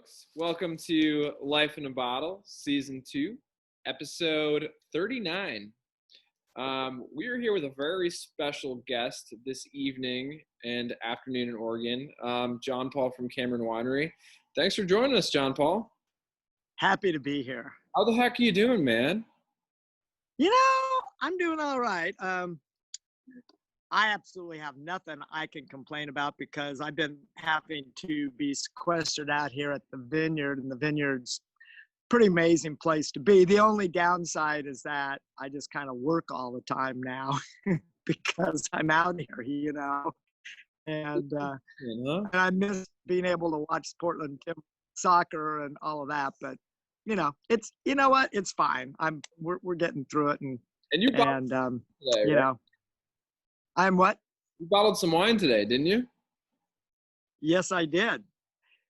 folks. Welcome to Life in a Bottle, Season 2, Episode 39. We are here with a very special guest this evening and afternoon in Oregon, John Paul from Cameron Winery. Thanks for joining us, John Paul. Happy to be here. How the heck are you doing, man? You know, I'm doing all right. I absolutely have nothing I can complain about because I've been having to be sequestered out here at the vineyard, and the vineyard's a pretty amazing place to be. The only downside is that I just kind of work all the time now because I'm out here, and I miss being able to watch Portland soccer and all of that. But it's it's fine. We're getting through it, and you bottled today, right? I'm what? You bottled some wine today, didn't you? Yes, I did.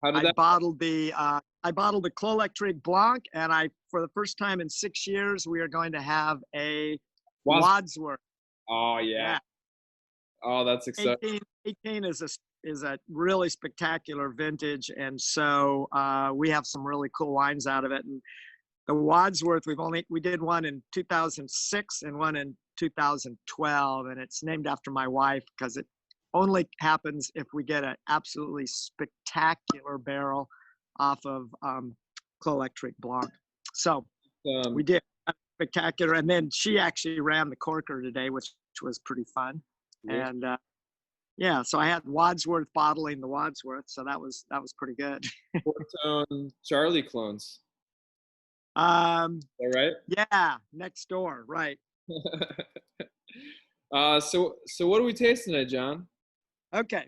How did that? I bottled the Clos Blanc, and for the first time in 6 years, we are going to have a Wadsworth. Oh yeah. Oh, that's exciting. 18 is a really spectacular vintage, and so we have some really cool wines out of it. And the Wadsworth, we did one in 2006 and one in 2012, and it's named after my wife because it only happens if we get an absolutely spectacular barrel off of Clos Blanc. So we did spectacular, and then she actually ran the corker today, which was pretty fun. Yeah. And so I had Wadsworth bottling the Wadsworth, so that was pretty good. Portone Charlie clones. All right? Yeah, next door, right. So what are we tasting today, John? Okay.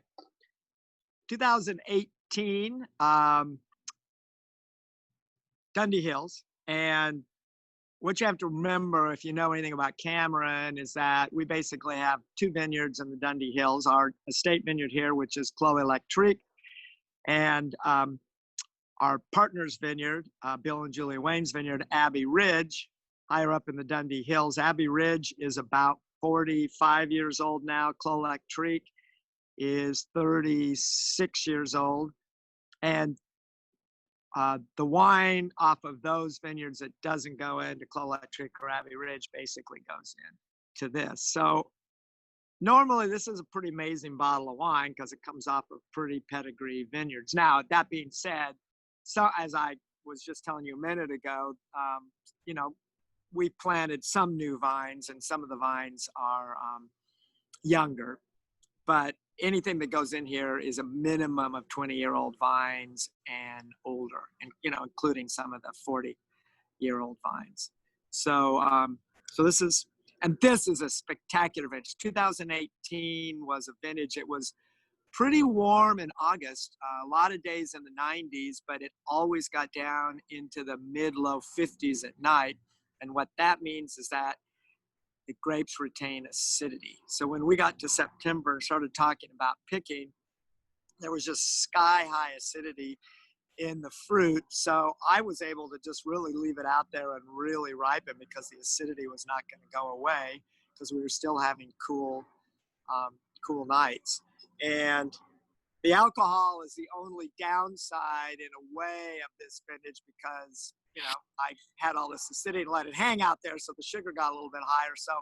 2018 Dundee Hills. And what you have to remember, if you know anything about Cameron, is that we basically have two vineyards in the Dundee Hills. Our estate vineyard here, which is Clos Electrique, and our partner's vineyard, Bill and Julia Wayne's vineyard, Abbey Ridge, higher up in the Dundee Hills. Abbey Ridge is about 45 years old now. Clos Electrique is 36 years old. And the wine off of those vineyards that doesn't go into Clos Electrique or Abbey Ridge basically goes into this. So normally this is a pretty amazing bottle of wine because it comes off of pretty pedigree vineyards. Now, that being said, so as I was just telling you a minute ago, we planted some new vines, and some of the vines are younger, but anything that goes in here is a minimum of 20-year-old vines and older, and including some of the 40-year-old vines. So this is a spectacular vintage. 2018 was a vintage. It was pretty warm in August, a lot of days in the 90s, but it always got down into the mid-low 50s at night. And what that means is that the grapes retain acidity. So when we got to September and started talking about picking, there was just sky-high acidity in the fruit. So I was able to just really leave it out there and really ripen because the acidity was not going to go away because we were still having cool nights. And the alcohol is the only downside in a way of this vintage because I had all this acidity and let it hang out there, so the sugar got a little bit higher. So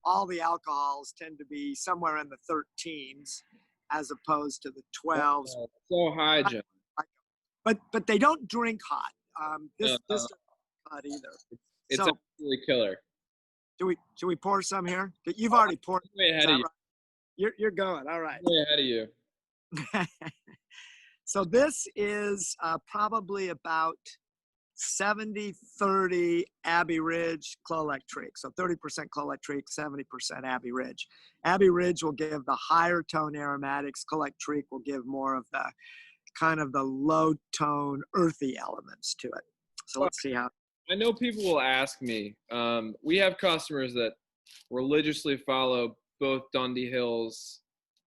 all the alcohols tend to be somewhere in the 13s as opposed to the 12s. So high, John. But they don't drink hot. This doesn't hot either. It's absolutely killer. Should we pour some here? You've already poured. Way ahead of you. Right? You're going. All right. Way ahead of you. So this is probably about 70-30 Abbey Ridge, Clos Electrique. So 30% Clos Electrique, 70% Abbey Ridge. Abbey Ridge will give the higher tone aromatics. Clos Electrique will give more of the kind of the low tone earthy elements to it. So let's see how. I know people will ask me, we have customers that religiously follow both Dundee Hills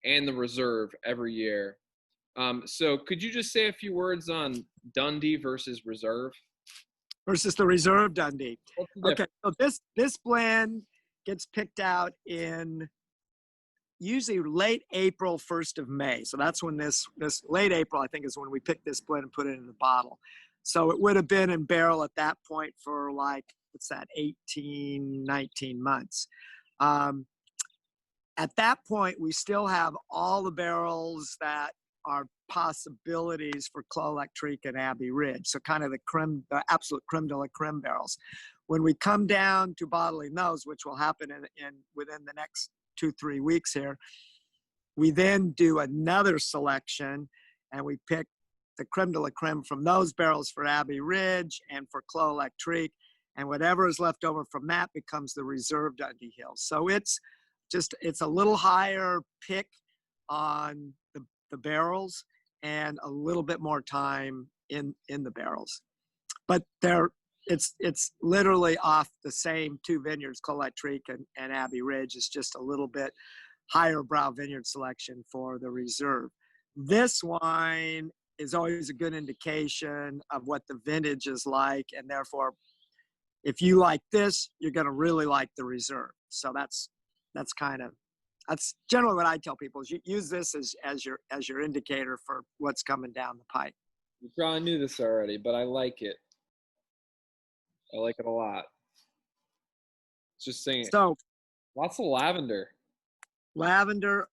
and the Reserve every year. So could you just say a few words on Dundee versus Reserve? Versus the Reserve Dundee. Okay, so this blend gets picked out in usually late April, 1st of May. So that's when this late April, I think, is when we picked this blend and put it in the bottle. So it would have been in barrel at that point for like, what's that, 18, 19 months. At that point, we still have all the barrels that are possibilities for Clos Lectrique and Abbey Ridge. So kind of the absolute creme de la creme barrels. When we come down to bottling those, which will happen within the next 2-3 weeks here, we then do another selection and we pick the creme de la creme from those barrels for Abbey Ridge and for Clos Lectrique, and whatever is left over from that becomes the reserve Dundee Hills. So it's a little higher pick on the barrels and a little bit more time in the barrels, but it's literally off the same two vineyards, Clos Lectrique and Abbey Ridge. It's just a little bit higher brow vineyard selection for the reserve. This wine is always a good indication of what the vintage is like, and therefore, if you like this, you're going to really like the reserve. So that's generally what I tell people is you use this as your indicator for what's coming down the pipe. You probably knew this already, but I like it. I like it a lot. Just saying. So lots of lavender. Lavender,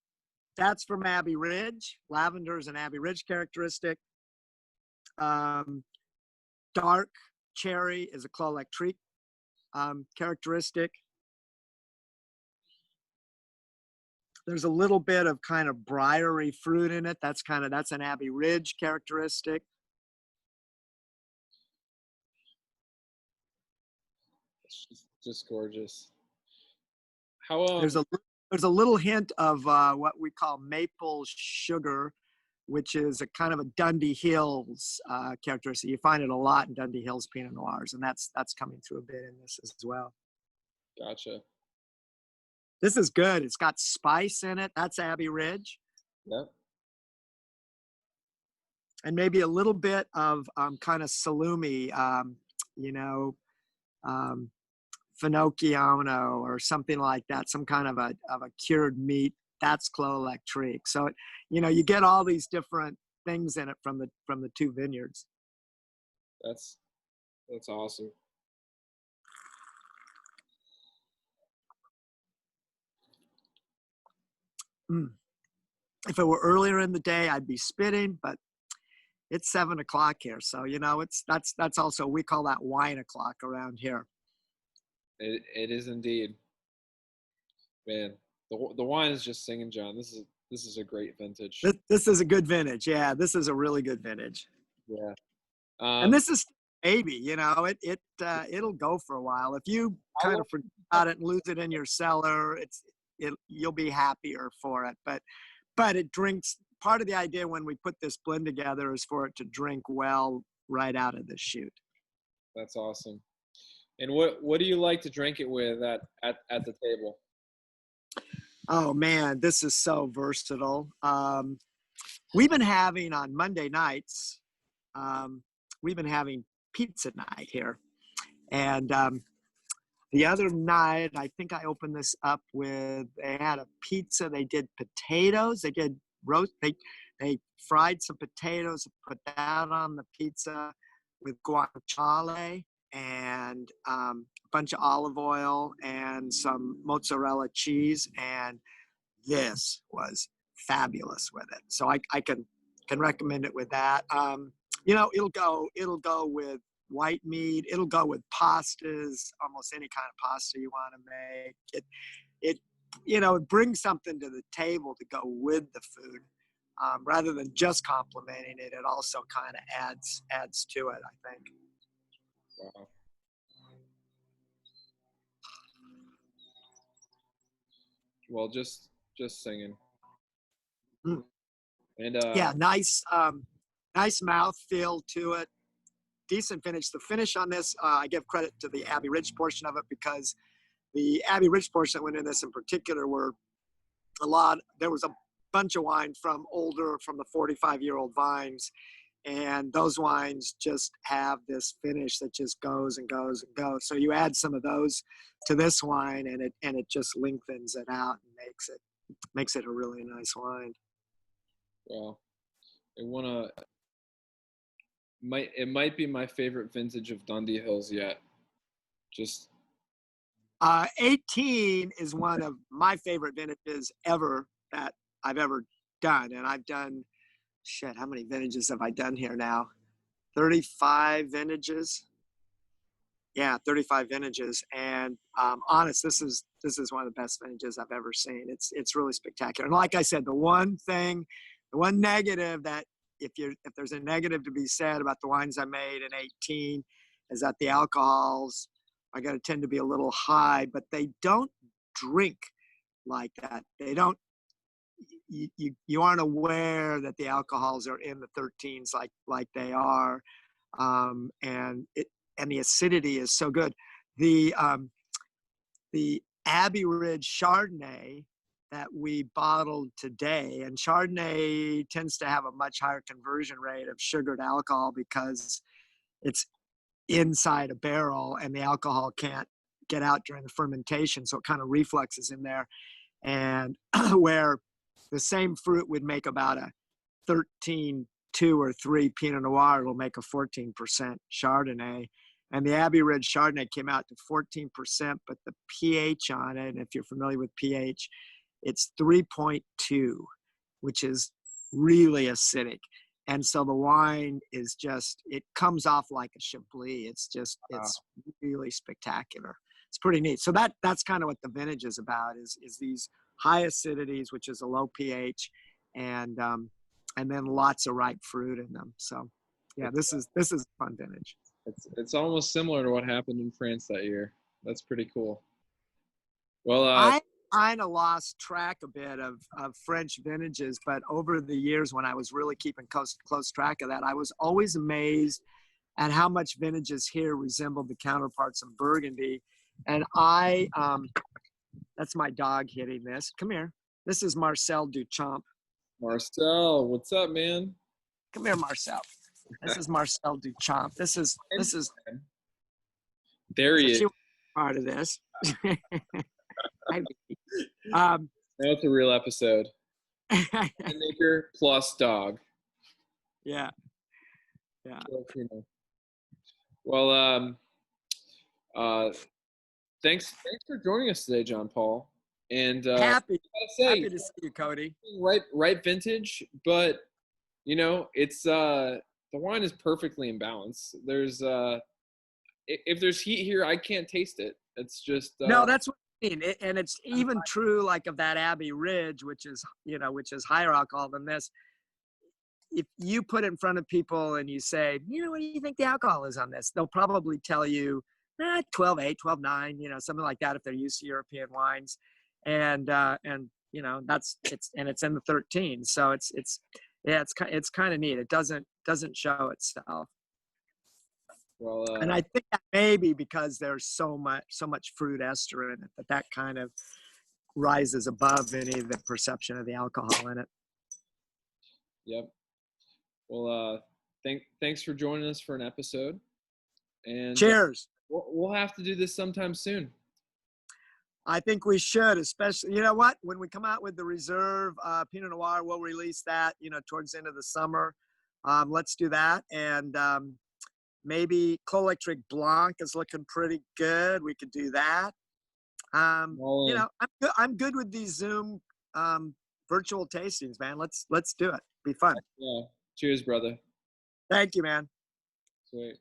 that's from Abbey Ridge. Lavender is an Abbey Ridge characteristic. Dark cherry is a Clos Lectrique characteristic. There's a little bit of kind of briary fruit in it. That's an Abbey Ridge characteristic. It's just gorgeous. How there's a little hint of what we call maple sugar, which is a kind of a Dundee Hills characteristic. You find it a lot in Dundee Hills Pinot Noirs, and that's coming through a bit in this as well. Gotcha. This is good. It's got spice in it. That's Abbey Ridge. Yep. And maybe a little bit of kind of salumi, finocchiano or something like that, some kind of a cured meat. That's Clos Lectrique. So, you get all these different things in it from the two vineyards. That's awesome. If it were earlier in the day, I'd be spitting, but it's 7 o'clock here. So, that's also, we call that wine o'clock around here. It is indeed. Man, the wine is just singing, John. This is a great vintage. This is a good vintage. Yeah, this is a really good vintage. Yeah. And this is maybe, it'll go for a while. If you kind of forget about it and lose it in your cellar, you'll be happier for it. But it drinks. Part of the idea when we put this blend together is for it to drink well right out of the chute. That's awesome. And what do you like to drink it with at the table? Oh man, this is so versatile. We've been having on Monday nights, we've been having pizza night here. And the other night, I think I opened this up with, they had a pizza, they did potatoes, they did roast, they fried some potatoes, put that on the pizza with guanciale and a bunch of olive oil and some mozzarella cheese, and this was fabulous with it. So I can recommend it with that. It'll go with white meat. It'll go with pastas, almost any kind of pasta you want to make. It brings something to the table to go with the food. Rather than just complementing it, it also kind of adds to it, I think. Wow. Well, just singing. Mm. And yeah, nice mouth feel to it. Decent finish. The finish on this, I give credit to the Abbey Ridge portion of it, because the Abbey Ridge portion that went in this in particular there was a bunch of wine from the 45-year-old vines, and those wines just have this finish that just goes and goes and goes. So you add some of those to this wine, and it just lengthens it out and makes it a really nice wine. Well, it might be my favorite vintage of Dundee Hills yet. Just 18 is one of my favorite vintages ever that I've ever done. And I've done, how many vintages have I done here now? 35 vintages. Yeah, 35 vintages. And honest, this is one of the best vintages I've ever seen. It's really spectacular. And like I said, the one negative that if there's a negative to be said about the wines I made in 18 is that the alcohols are going to tend to be a little high, but they don't drink like that. They don't, you aren't aware that the alcohols are in the 13s like they are. And the acidity is so good. The Abbey Ridge Chardonnay that we bottled today, and Chardonnay tends to have a much higher conversion rate of sugar to alcohol because it's inside a barrel and the alcohol can't get out during the fermentation, so it kind of refluxes in there. And where the same fruit would make about a 13.2 or 3 Pinot Noir, it'll make a 14% Chardonnay. And the Abbey Ridge Chardonnay came out to 14%, but the pH on it, and if you're familiar with pH, it's 3.2, which is really acidic. And so the wine is it comes off like a Chablis. It's really spectacular. It's pretty neat. So that's kind of what the vintage is about, is these high acidities, which is a low pH, and then lots of ripe fruit in them. So yeah, this is a fun vintage. It's almost similar to what happened in France that year. That's pretty cool. Well, I kind of lost track a bit of French vintages, but over the years when I was really keeping close track of that, I was always amazed at how much vintages here resembled the counterparts of Burgundy. And that's my dog hitting this. Come here. This is Marcel Duchamp. Marcel, what's up, man? Come here, Marcel. This is Marcel Duchamp. This is. There he is. She was part of this. That's a real episode. Maker plus dog. Yeah. Well, thanks for joining us today, John Paul. And happy to see you, Cody. Right vintage, but it's the wine is perfectly in balance. There's if there's heat here, I can't taste it. It's just no, that's what I mean. And it's even true like of that Abbey Ridge, which is higher alcohol than this. If you put it in front of people and you say, what do you think the alcohol is on this? They'll probably tell you 12.8, 12.9, something like that if they're used to European wines. And it's in the 13. So it's kind of neat. It doesn't show itself. Well, and I think that may be because there's so much fruit ester in it that kind of rises above any of the perception of the alcohol in it. Yep. Well, thanks for joining us for an episode. And cheers. We'll have to do this sometime soon. I think we should, especially, when we come out with the Reserve Pinot Noir, we'll release that, towards the end of the summer. Let's do that. And maybe Clos Electric Blanc is looking pretty good. We could do that. I'm good with these Zoom virtual tastings, man. Let's do it. Be fun. Yeah. Cheers, brother. Thank you, man. Sweet.